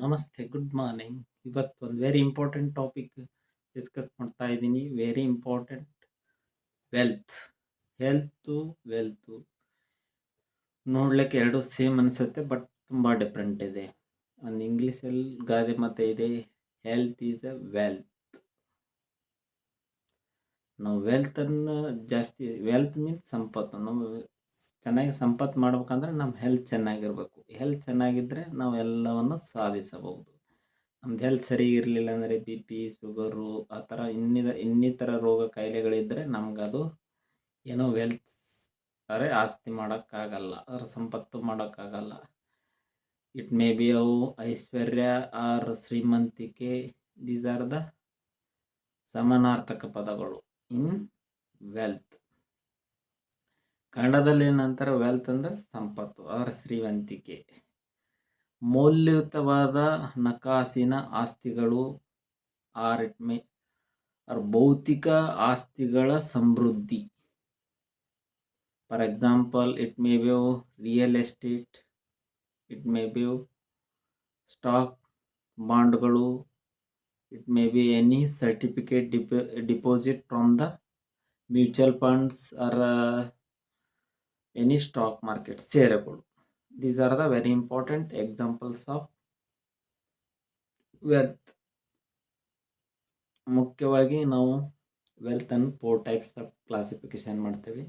ನಮಸ್ತೆ, good morning. ಇವತ್ತು ಒಂದು ವೆರಿ ಇಂಪಾರ್ಟೆಂಟ್ ಟಾಪಿಕ್ ಡಿಸ್ಕಸ್ ಮಾಡ್ತಾ ಇದ್ದೀನಿ. Very important, wealth. Health, wealth ನೋಡ್ಲಿಕ್ಕೆ ಎರಡು ಸೇಮ್ ಅನಿಸುತ್ತೆ, ಬಟ್ ತುಂಬ ಡಿಫ್ರೆಂಟ್ ಇದೆ. ಒಂದು ಇಂಗ್ಲೀಷಲ್ಲಿ ಗಾದೆ ಮಾತೆ ಇದೆ, ಹೆಲ್ತ್ ಈಸ್ ಎ ವೆಲ್ತ್. ನಾವು ವೆಲ್ತನ್ನು ಜಾಸ್ತಿ, ವೆಲ್ತ್ ಮೀನ್ಸ್ ಸಂಪತ್ತು. ನಾವು ಚೆನ್ನಾಗಿ ಸಂಪತ್ತು ಮಾಡ್ಬೇಕಂದ್ರೆ ನಮ್ಮ ಹೆಲ್ತ್ ಚೆನ್ನಾಗಿರ್ಬೇಕು. ಹೆಲ್ತ್ ಚೆನ್ನಾಗಿದ್ದರೆ ನಾವು ಎಲ್ಲವನ್ನು ಸಾಧಿಸಬಹುದು. ನಮ್ದು ಹೆಲ್ತ್ ಸರಿ ಇರಲಿಲ್ಲ ಅಂದರೆ ಬಿ ಪಿ, ಶುಗರು ಆ ಥರ ಇನ್ನಿತರ ರೋಗ ಕಾಯಿಲೆಗಳಿದ್ದರೆ ನಮಗದು ಏನೋ ವೆಲ್ತ್ ಅಂದರೆ ಆಸ್ತಿ ಮಾಡೋಕ್ಕಾಗಲ್ಲ, ಅದರ ಸಂಪತ್ತು ಮಾಡೋಕ್ಕಾಗಲ್ಲ. ಇಟ್ ಮೇ ಬಿ ಅವು ಐಶ್ವರ್ಯ ಆರ್ ಶ್ರೀಮಂತಿಕೆ, ದೀಸ್ ಆರ್ ದ ಸಮಾನಾರ್ಥಕ ಪದಗಳು ಇನ್ ವೆಲ್ತ್. ಕನ್ನಡದಲ್ಲಿ ಏನಂತಾರೆ ವೆಲ್ತ್ ಅಂದರೆ ಸಂಪತ್ತು, ಅದರ ಶ್ರೀಮಂತಿಕೆ. ಮೌಲ್ಯಯುತವಾದ ಹಣಕಾಸಿನ ಆಸ್ತಿಗಳು ಆರ್ ಭೌತಿಕ ಆಸ್ತಿಗಳ ಸಮೃದ್ಧಿ. For example, it may be real estate, it may be stock, ಬಾಂಡ್ಗಳು, it may be any certificate deposit from the mutual funds or any stock market ಷೇರುಗಳು. These are the very important examples of wealth. ಮುಖ್ಯವಾಗಿ ನಾವು wealth ಅನ್ನು 4 types of classification ಮಾಡ್ತೇವೆ.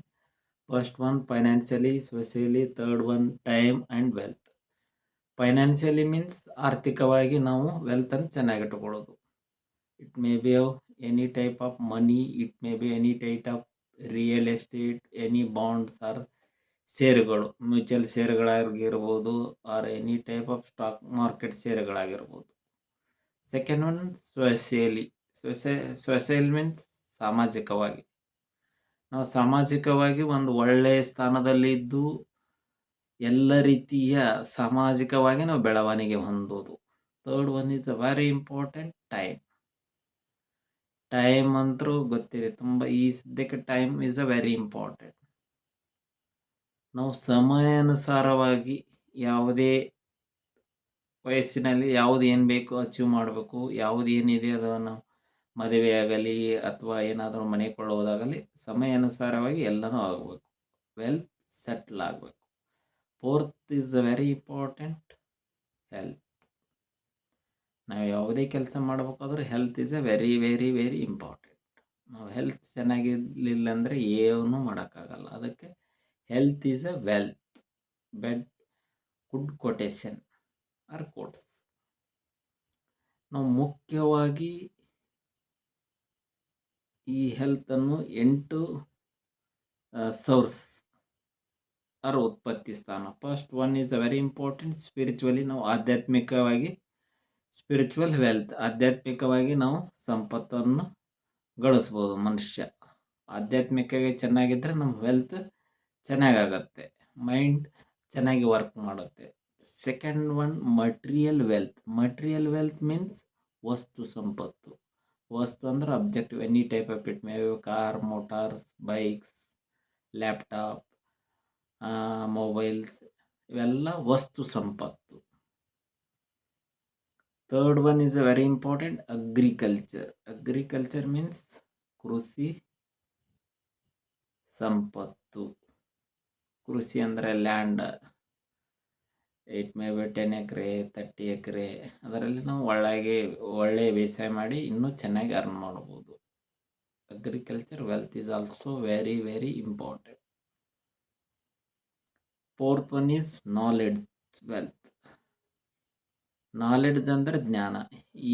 First one financially, socially, third one time and wealth. Financially means ಆರ್ಥಿಕವಾಗಿ ನಾವು wealth ಅನ್ನು ಚೆನ್ನಾಗಿ ಇಟ್ಕೊಳ್ಳೋದು. It may be any type of money, it may be any type of real estate, any bonds or ಷೇರುಗಳು, mutual ಷೇರುಗಳಾಗಿರ್ಬೋದು or any type of stock market ಷೇರುಗಳಾಗಿರ್ಬೋದು. Second one socially. Social means ಸಾಮಾಜಿಕವಾಗಿ. ನಾವು ಸಾಮಾಜಿಕವಾಗಿ ಒಂದು ಒಳ್ಳೆಯ ಸ್ಥಾನದಲ್ಲಿ ಇದ್ದು ಎಲ್ಲ ರೀತಿಯ ಸಾಮಾಜಿಕವಾಗಿ ನಾವು ಬೆಳವಣಿಗೆ ಹೊಂದೋದು. Third one is a very important, time. Time ಅಂತೂ ಗೊತ್ತಿದೆ, ತುಂಬ ಈ ಸದ್ಯಕ್ಕೆ time is a very important. ನಾವು ಸಮಯಾನುಸಾರವಾಗಿ ಯಾವುದೇ ವಯಸ್ಸಿನಲ್ಲಿ ಯಾವುದು ಏನು ಬೇಕು ಅಚೀವ್ ಮಾಡಬೇಕು, ಯಾವುದು ಏನಿದೆ ಅದನ್ನು ಮದುವೆ ಆಗಲಿ ಅಥವಾ ಏನಾದರೂ ಮನೆ ಕೊಳ್ಳೋದಾಗಲಿ ಸಮಯಾನುಸಾರವಾಗಿ ಎಲ್ಲನೂ ಆಗಬೇಕು. ವೆಲ್ತ್ ಸೆಟ್ಲ್ ಆಗಬೇಕು. Fourth is a very important, health. ನಾವು ಯಾವುದೇ ಕೆಲಸ ಮಾಡಬೇಕಾದ್ರೂ health is a very very very important. ನಾವು ಹೆಲ್ತ್ ಚೆನ್ನಾಗಿರಲಿಲ್ಲ ಅಂದರೆ ಏನೂ ಮಾಡೋಕ್ಕಾಗಲ್ಲ. ಅದಕ್ಕೆ health is a wealth. Bed good quotation or quotes. ನಾವು ಮುಖ್ಯವಾಗಿ ಈ ಹೆಲ್ತನ್ನು 8 ಸೋರ್ಸ್ ಆರ್ ಉತ್ಪತ್ತಿ ಸ್ಥಾನ. First one is a very important, spiritually. ನಾವು ಆಧ್ಯಾತ್ಮಿಕವಾಗಿ ಸ್ಪಿರಿಚುವಲ್ ವೆಲ್ತ್, ಆಧ್ಯಾತ್ಮಿಕವಾಗಿ ನಾವು ಸಂಪತ್ತನ್ನು ಗಳಿಸ್ಬೋದು. ಮನುಷ್ಯ ಆಧ್ಯಾತ್ಮಿಕವಾಗಿ ಚೆನ್ನಾಗಿದ್ದರೆ ನಮ್ಮ ವೆಲ್ತ್ ಚೆನ್ನಾಗಾಗತ್ತೆ, ಮೈಂಡ್ ಚೆನ್ನಾಗಿ ವರ್ಕ್ ಮಾಡುತ್ತೆ. Second one material wealth. Material wealth means ವಸ್ತು ಸಂಪತ್ತು. ವಸ್ತು ಅಂದ್ರೆ objective, any type of it may B car, motors, bikes, laptop, mobiles, ಇವೆಲ್ಲ ವಸ್ತು ಸಂಪತ್ತು. Third one is a very important, agriculture. Agriculture means ಕೃಷಿ ಸಂಪತ್ತು. ಕೃಷಿ ಅಂದರೆ ಲ್ಯಾಂಡ್, ಇಟ್ ಮೇ ಬಿ 10 ಎಕರೆ 30 ಎಕರೆ, ಅದರಲ್ಲಿ ನಾವು ಒಳ್ಳೆಯ ಬೇಸಾಯ ಮಾಡಿ ಇನ್ನೂ ಚೆನ್ನಾಗಿ ಅರ್ನ್ ಮಾಡ್ಬೋದು. Agriculture wealth is also very very important. Fourth one is knowledge wealth. Knowledge ಅಂದರೆ ಜ್ಞಾನ.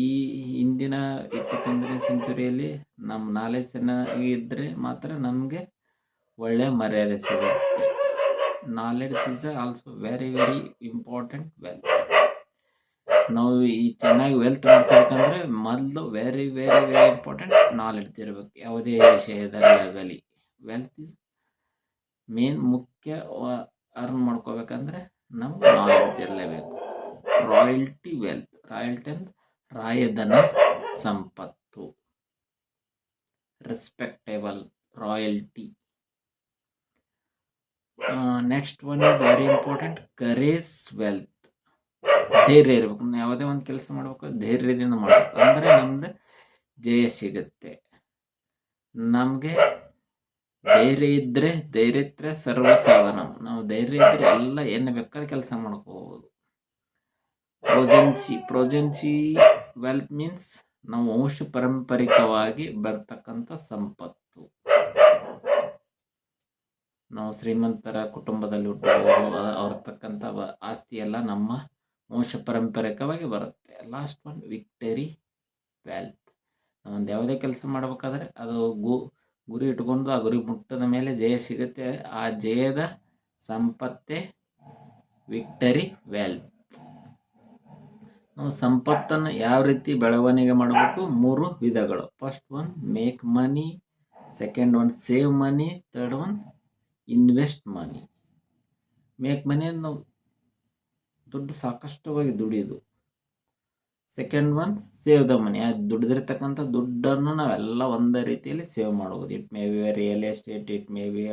ಈ ಇಂದಿನ 21ನೇ ಸೆಂಚುರಿಯಲ್ಲಿ ನಮ್ಮ ನಾಲೆಡ್ಜ್ ಚೆನ್ನಾಗಿದ್ದರೆ ಮಾತ್ರ ನಮಗೆ ಒಳ್ಳೆಯ ಮರ್ಯಾದೆ ಸಿಗುತ್ತೆ. Knowledge is also very very important wealth. ನಾವು ಈ ಚೆನ್ನಾಗಿ ವೆಲ್ತ್ ಮಾಡ್ಕೋಬೇಕಂದ್ರೆ ಮೊದಲು very very very important knowledge ಇರಬೇಕು. ಯಾವುದೇ ವಿಷಯದಲ್ಲಿ ಆಗಲಿ ವೆಲ್ತ್ ಈಸ್ ಮೇನ್ ಮುಖ್ಯ. ಅರ್ನ್ ಮಾಡ್ಕೋಬೇಕಂದ್ರೆ ನಮ್ಗೆ ನಾಲೆಡ್ಜ್ ಇರಲೇಬೇಕು. Royalty wealth. ರಾಯಲ್ಟಿ ಅಂದ್ರೆ ರಾಯಧನ ಸಂಪತ್ತು, respectable, royalty. Next one is very important, courage wealth. ಧೈರ್ಯ ಇರಬೇಕು. ಯಾವುದೇ ಒಂದು ಕೆಲಸ ಮಾಡ್ಬೇಕು ಧೈರ್ಯದಿಂದ ಮಾಡಬೇಕು, ಅಂದರೆ ನಮ್ದು ಜಯ ಸಿಗುತ್ತೆ. ನಮಗೆ ಧೈರ್ಯ ಇದ್ರೆ ಸರ್ವ ಸಾಧನ. ನಾವು ಧೈರ್ಯ ಇದ್ರೆ ಎಲ್ಲ ಏನು ಬೇಕಾದ ಕೆಲಸ ಮಾಡ್ಕೋಬಹುದು. ಪ್ರೋಜೆನ್ಸಿ ವೆಲ್ತ್ ಮೀನ್ಸ್ ನಾವು ವಂಶ ಪಾರಂಪರಿಕವಾಗಿ ಬರ್ತಕ್ಕಂಥ ಸಂಪತ್ತು. ನಾವು ಶ್ರೀಮಂತರ ಕುಟುಂಬದಲ್ಲಿ ಹುಟ್ಟಬಹುದು, ಅವ್ರತಕ್ಕಂಥ ಆಸ್ತಿ ಎಲ್ಲ ನಮ್ಮ ವಂಶ ಪಾರಂಪರಿಕವಾಗಿ ಬರುತ್ತೆ. Last one victory wealth. ಒಂದು ಯಾವುದೇ ಕೆಲಸ ಮಾಡಬೇಕಾದ್ರೆ ಅದು ಗುರಿ ಇಟ್ಕೊಂಡು ಆ ಗುರಿ ಮುಟ್ಟದ ಮೇಲೆ ಜಯ ಸಿಗುತ್ತೆ. ಆ ಜಯದ ಸಂಪತ್ತೇ ವಿಕ್ಟರಿ ವೆಲ್ತ್. ನಾವು ಸಂಪತ್ತನ್ನು ಯಾವ ರೀತಿ ಬೆಳವಣಿಗೆ ಮಾಡಬೇಕು? 3 ವಿಧಗಳು. First one make money, second one save money, third one invest money. Make money ಅಂದ್ರೆ ನಾವು ದುಡ್ಡು ಸಾಕಷ್ಟುವಾಗಿ ದುಡಿಯೋದು. Second one save the money. ದುಡಿದಿರ್ತಕ್ಕಂಥ ದುಡ್ಡನ್ನು ನಾವೆಲ್ಲ ಒಂದೇ ರೀತಿಯಲ್ಲಿ ಸೇವ್ ಮಾಡುವುದು. It may be real estate, it may be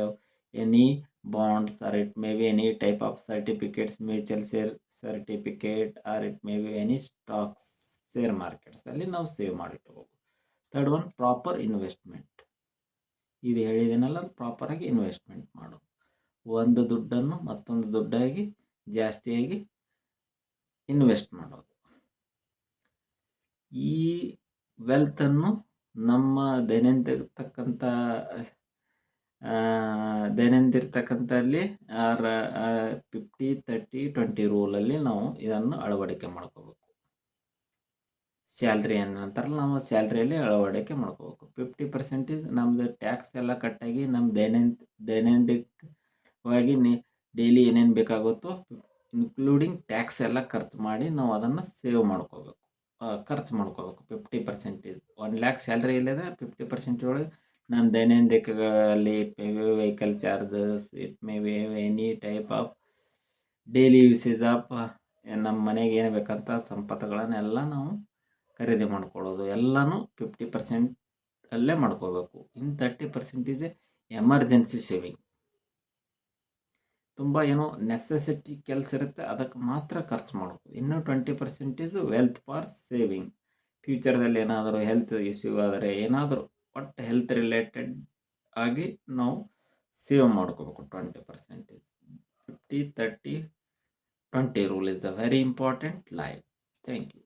any bonds, or it may be any type of certificates, mutual share certificate, or it may be any stocks, share markets ಅಲ್ಲಿ ನಾವು save ಮಾಡಿಟ್ಕೋಬೇಕು. Third one proper investment. ಇದು ಹೇಳಿದೆನಲ್ಲ, ಪ್ರಾಪರಾಗಿ investment ಮಾಡು. ಒಂದು ದುಡ್ಡನ್ನು ಮತ್ತೊಂದು ದುಡ್ಡಾಗಿ ಜಾಸ್ತಿಯಾಗಿ ಇನ್ವೆಸ್ಟ್ ಮಾಡೋದು. ಈ ವೆಲ್ತನ್ನು ನಮ್ಮ ದೈನಂದಿರ್ತಕ್ಕಂಥಲ್ಲಿ 50-30-20 ರೂಲಲ್ಲಿ ನಾವು ಇದನ್ನು ಅಳವಡಿಕೆ ಮಾಡ್ಕೋಬೇಕು. ಸ್ಯಾಲ್ರಿ ಅಂತಾರಲ್ಲ, ನಾವು ಸ್ಯಾಲ್ರಿಯಲ್ಲಿ ಅಳವಡಿಕೆ ಮಾಡ್ಕೋಬೇಕು. 50% ನಮ್ದು ಟ್ಯಾಕ್ಸ್ ಎಲ್ಲ ಕಟ್ಟಾಗಿ ನಮ್ಮ ದೈನಂದಿಕವಾಗಿ ಡೈಲಿ ಏನೇನು ಬೇಕಾಗುತ್ತೋ ಇನ್ಕ್ಲೂಡಿಂಗ್ ಟ್ಯಾಕ್ಸ್ ಎಲ್ಲ ಖರ್ಚು ಮಾಡಿ ನಾವು ಅದನ್ನು ಸೇವ್ ಮಾಡ್ಕೋಬೇಕು, ಖರ್ಚು ಮಾಡ್ಕೋಬೇಕು. 50% 1 lakh ಸ್ಯಾಲ್ರಿ ಇಲ್ಲದೆ 50% ಒಳಗೆ ನಮ್ಮ ದೈನಂದಿಕಗಳಲ್ಲಿ it may be vehicle charges, it may be any type of daily usage of ನಮ್ಮ ಮನೆಗೆ ಏನು ಬೇಕಂತ ಸಂಪತ್ತುಗಳನ್ನೆಲ್ಲ ನಾವು ಖರೀದಿ ಮಾಡ್ಕೊಳ್ಳೋದು ಎಲ್ಲನೂ 50% ಅಲ್ಲೇ ಮಾಡ್ಕೋಬೇಕು. ಇನ್ನು 30% ಎಮರ್ಜೆನ್ಸಿ ಸೇವಿಂಗ್. ತುಂಬ ಏನೋ ನೆಸೆಸಿಟಿ ಕೆಲಸ ಇರುತ್ತೆ, ಅದಕ್ಕೆ ಮಾತ್ರ ಖರ್ಚು ಮಾಡ್ಬೋದು. ಇನ್ನು 20% ವೆಲ್ತ್ ಫಾರ್ ಸೇವಿಂಗ್. ಫ್ಯೂಚರ್ದಲ್ಲಿ ಏನಾದರೂ ಹೆಲ್ತ್ ಇಶ್ಯೂ ಆದರೆ, ಏನಾದರೂ ಒಟ್ಟು ಹೆಲ್ತ್ ರಿಲೇಟೆಡ್ ಆಗಿ ನಾವು ಸೇವ್ ಮಾಡ್ಕೋಬೇಕು. 20%. 50-30-20 rule is a very important life. Thank you.